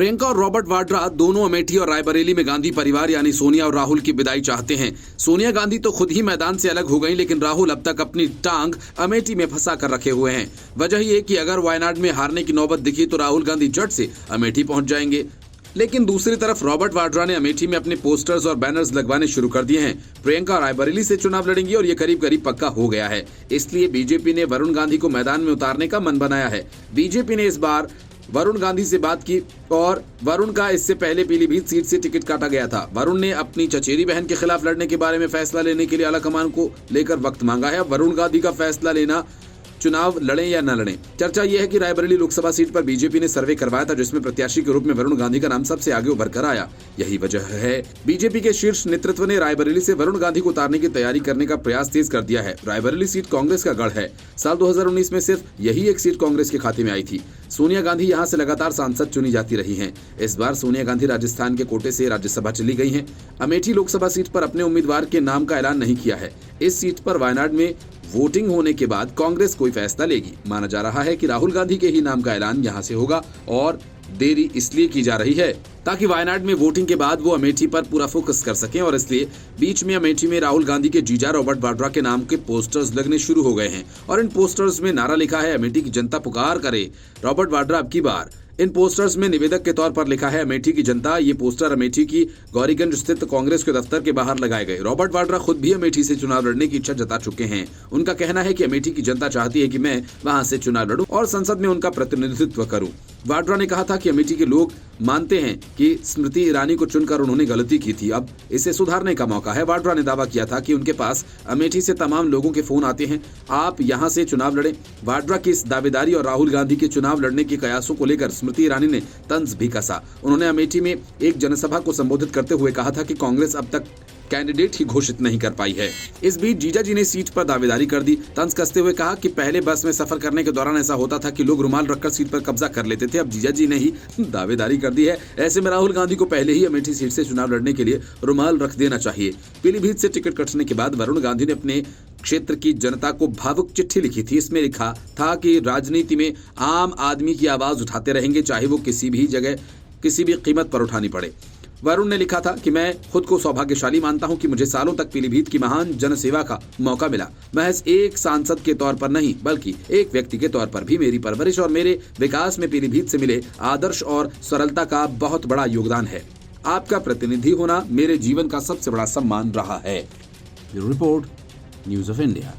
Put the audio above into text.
प्रियंका और रॉबर्ट वाड्रा दोनों अमेठी और रायबरेली में गांधी परिवार यानी सोनिया और राहुल की विदाई चाहते हैं। सोनिया गांधी तो खुद ही मैदान से अलग हो गई, लेकिन राहुल अब तक अपनी टांग अमेठी में फंसा कर रखे हुए हैं। वजह ये कि अगर वायनाड में हारने की नौबत दिखी तो राहुल गांधी झट से अमेठी पहुंच जाएंगे। लेकिन दूसरी तरफ रॉबर्ट वाड्रा ने अमेठी में अपने पोस्टर्स और बैनर्स लगवाने शुरू कर दिए हैं। प्रियंका रायबरेली से चुनाव लड़ेंगी और ये करीब करीब पक्का हो गया है। इसलिए बीजेपी ने वरुण गांधी को मैदान में उतारने का मन बनाया है। बीजेपी ने इस बार वरुण गांधी से बात की और वरुण का इससे पहले पीलीभीत सीट से टिकट काटा गया था। वरुण ने अपनी चचेरी बहन के खिलाफ लड़ने के बारे में फैसला लेने के लिए आलाकमान को लेकर वक्त मांगा है। वरुण गांधी का फैसला लेना, चुनाव लड़ें या न लड़ें। चर्चा यह है कि रायबरेली लोकसभा सीट पर बीजेपी ने सर्वे करवाया था, जिसमें प्रत्याशी के रूप में वरुण गांधी का नाम सबसे आगे उभर कर आया। यही वजह है बीजेपी के शीर्ष नेतृत्व ने रायबरेली से वरुण गांधी को उतारने की तैयारी करने का प्रयास तेज कर दिया है। रायबरेली सीट कांग्रेस का गढ़ है। साल 2019 में सिर्फ यही एक सीट कांग्रेस के खाते में आई थी। सोनिया गांधी यहां से लगातार सांसद चुनी जाती रही हैं। इस बार सोनिया गांधी राजस्थान के कोटे से राज्यसभा चली गई हैं। अमेठी लोकसभा सीट पर अपने उम्मीदवार के नाम का ऐलान नहीं किया है। इस सीट पर वायनाड में वोटिंग होने के बाद कांग्रेस कोई फैसला लेगी। माना जा रहा है कि राहुल गांधी के ही नाम का ऐलान यहां से होगा और देरी इसलिए की जा रही है ताकि वायनाड में वोटिंग के बाद वो अमेठी पर पूरा फोकस कर सकें, और इसलिए बीच में अमेठी में राहुल गांधी के जीजा रॉबर्ट वाड्रा के नाम के पोस्टर्स लगने शुरू हो गए हैं और इन पोस्टर्स में नारा लिखा है, अमेठी की जनता पुकार करे रॉबर्ट वाड्रा अब की बार। इन पोस्टर्स में निवेदक के तौर पर लिखा है, अमेठी की जनता। ये पोस्टर अमेठी की गौरीगंज स्थित कांग्रेस के दफ्तर के बाहर लगाए गए। रॉबर्ट वाड्रा खुद भी अमेठी से चुनाव लड़ने की इच्छा जता चुके हैं। उनका कहना है कि अमेठी की जनता चाहती है कि मैं वहां से चुनाव लड़ूं और संसद में उनका प्रतिनिधित्व करूं। वाड्रा ने कहा था कि अमेठी के लोग मानते हैं कि स्मृति ईरानी को चुनकर उन्होंने गलती की थी, अब इसे सुधारने का मौका है। वाड्रा ने दावा किया था कि उनके पास अमेठी से तमाम लोगों के फोन आते हैं, आप यहां से चुनाव लड़ें। वाड्रा की इस दावेदारी और राहुल गांधी के चुनाव लड़ने के कयासों को लेकर स्मृति ईरानी ने तंज भी कसा। उन्होंने अमेठी में एक जनसभा को संबोधित करते हुए कहा था कि कांग्रेस अब तक कैंडिडेट ही घोषित नहीं कर पाई है। इस बीच जीजा जी ने सीट पर दावेदारी कर दी। तंज कसते हुए कहा कि पहले बस में सफर करने के दौरान ऐसा होता था कि लोग रुमाल रखकर सीट पर कब्जा कर लेते थे, अब जीजा जी ने ही दावेदारी कर दी है। ऐसे में राहुल गांधी को पहले ही अमेठी सीट से चुनाव लड़ने के लिए रुमाल रख देना चाहिए। पीलीभीत से टिकट कटने के बाद वरुण गांधी ने अपने क्षेत्र की जनता को भावुक चिट्ठी लिखी थी। इसमें लिखा था कि राजनीति में आम आदमी की आवाज उठाते रहेंगे, चाहे वो किसी भी जगह किसी भी कीमत पर उठानी पड़े। वरुण ने लिखा था कि मैं खुद को सौभाग्यशाली मानता हूं कि मुझे सालों तक पीलीभीत की महान जनसेवा का मौका मिला। महज एक सांसद के तौर पर नहीं, बल्कि एक व्यक्ति के तौर पर भी मेरी परवरिश और मेरे विकास में पीलीभीत से मिले आदर्श और सरलता का बहुत बड़ा योगदान है। आपका प्रतिनिधि होना मेरे जीवन का सबसे बड़ा सम्मान रहा है। Report, news of India.